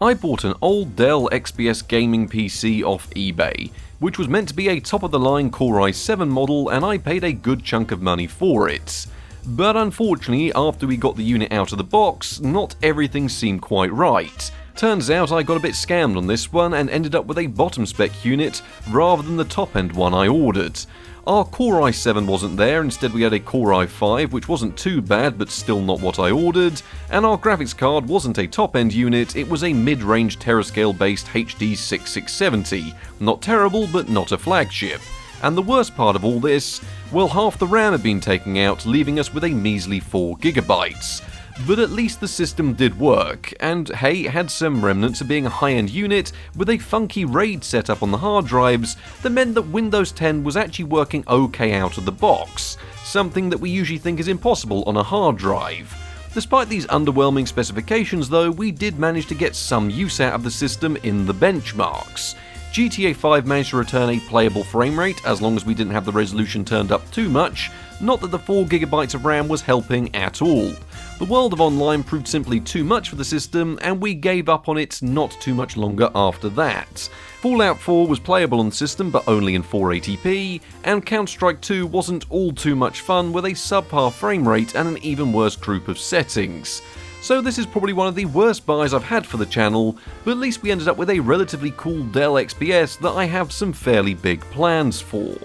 I bought an old Dell XPS gaming PC off eBay, which was meant to be a top-of-the-line Core i7 model, and I paid a good chunk of money for it. But unfortunately, after we got the unit out of the box, not everything seemed quite right. Turns out I got a bit scammed on this one and ended up with a bottom spec unit rather than the top end one I ordered. Our Core i7 wasn't there, instead we had a Core i5, which wasn't too bad but still not what I ordered, and our graphics card wasn't a top end unit, it was a mid-range Terascale based HD6950, not terrible but not a flagship. And the worst part of all this, well, half the RAM had been taken out, leaving us with a measly 4GB. But at least the system did work, and hey, it had some remnants of being a high-end unit with a funky RAID setup on the hard drives that meant that Windows 10 was actually working okay out of the box, something that we usually think is impossible on a hard drive. Despite these underwhelming specifications though, we did manage to get some use out of the system in the benchmarks. GTA 5 managed to return a playable frame rate as long as we didn't have the resolution turned up too much, not that the 4GB of RAM was helping at all. The world of online proved simply too much for the system, and we gave up on it not too much longer after that. Fallout 4 was playable on the system but only in 480p, and Counter-Strike 2 wasn't all too much fun with a subpar frame rate and an even worse group of settings. So this is probably one of the worst buys I've had for the channel, but at least we ended up with a relatively cool Dell XPS that I have some fairly big plans for.